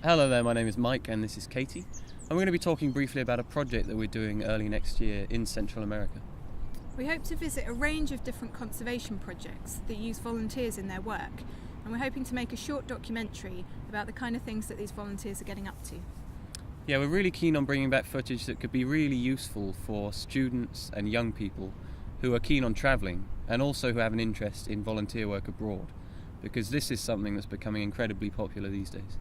Hello there, my name is Mike and this is Katie. And we're going to be talking briefly about a project that we're doing early next year in Central America. We hope to visit a range of different conservation projects that use volunteers in their work, and we're hoping to make a short documentary about the kind of things that these volunteers are getting up to. Yeah, we're really keen on bringing back footage that could be really useful for students and young people who are keen on travelling and also who have an interest in volunteer work abroad, because this is something that's becoming incredibly popular these days.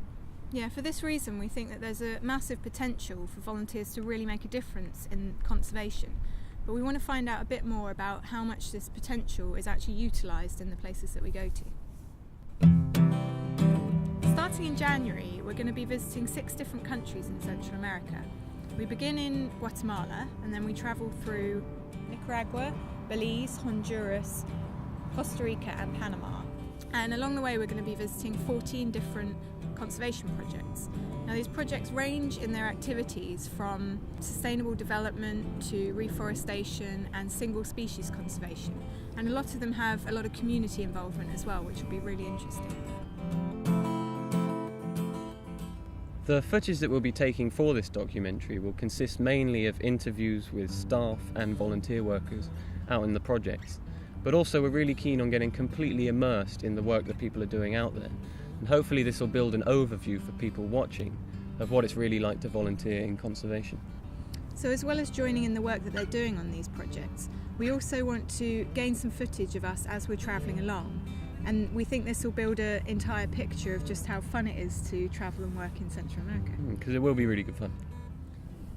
Yeah, for this reason we think that there's a massive potential for volunteers to really make a difference in conservation, but we want to find out a bit more about how much this potential is actually utilised in the places that we go to. Starting in January, we're going to be visiting 6 different countries in Central America. We begin in Guatemala and then we travel through Nicaragua, Belize, Honduras, Costa Rica and Panama. And along the way we're going to be visiting 14 different conservation projects. Now these projects range in their activities from sustainable development to reforestation and single species conservation, and a lot of them have a lot of community involvement as well, which will be really interesting. The footage that we'll be taking for this documentary will consist mainly of interviews with staff and volunteer workers out in the projects, but also we're really keen on getting completely immersed in the work that people are doing out there. And hopefully this will build an overview for people watching of what it's really like to volunteer in conservation. So as well as joining in the work that they're doing on these projects, we also want to gain some footage of us as we're travelling along. And we think this will build an entire picture of just how fun it is to travel and work in Central America. Because it will be really good fun.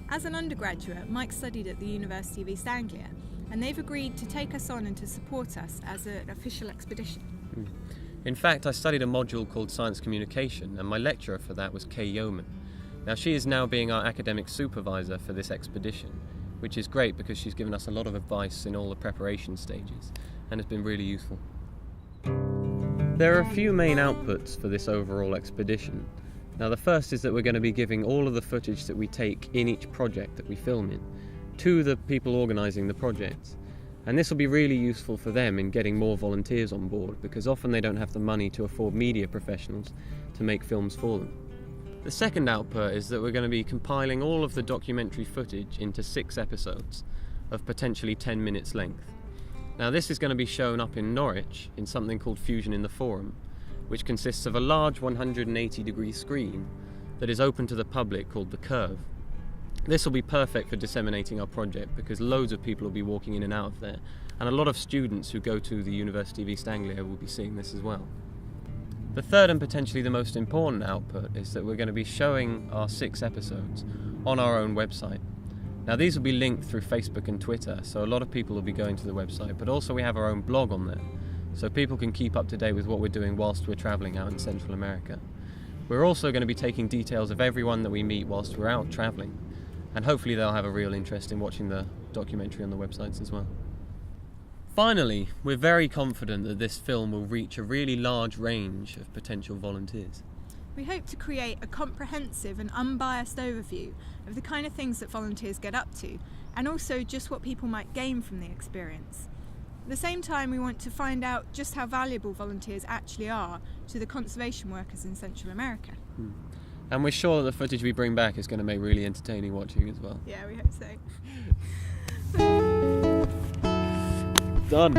As an undergraduate, Mike studied at the University of East Anglia, and they've agreed to take us on and to support us as an official expedition. In fact, I studied a module called Science Communication, and my lecturer for that was Kay Yeoman. Now she is now being our academic supervisor for this expedition, which is great because she's given us a lot of advice in all the preparation stages, and has been really useful. There are a few main outputs for this overall expedition. Now the first is that we're going to be giving all of the footage that we take in each project that we film in to the people organising the projects. And this will be really useful for them in getting more volunteers on board, because often they don't have the money to afford media professionals to make films for them. The second output is that we're going to be compiling all of the documentary footage into 6 episodes of potentially 10 minutes length. Now this is going to be shown up in Norwich in something called Fusion in the Forum, which consists of a large 180-degree screen that is open to the public called The Curve. This will be perfect for disseminating our project because loads of people will be walking in and out of there, and a lot of students who go to the University of East Anglia will be seeing this as well. The third and potentially the most important output is that we're going to be showing our 6 episodes on our own website. Now these will be linked through Facebook and Twitter, so a lot of people will be going to the website, but also we have our own blog on there, so people can keep up to date with what we're doing whilst we're travelling out in Central America. We're also going to be taking details of everyone that we meet whilst we're out travelling, and hopefully they'll have a real interest in watching the documentary on the websites as well. Finally, we're very confident that this film will reach a really large range of potential volunteers. We hope to create a comprehensive and unbiased overview of the kind of things that volunteers get up to, and also just what people might gain from the experience. At the same time, we want to find out just how valuable volunteers actually are to the conservation workers in Central America. And we're sure that the footage we bring back is going to make really entertaining watching as well. Yeah, we hope so. Done.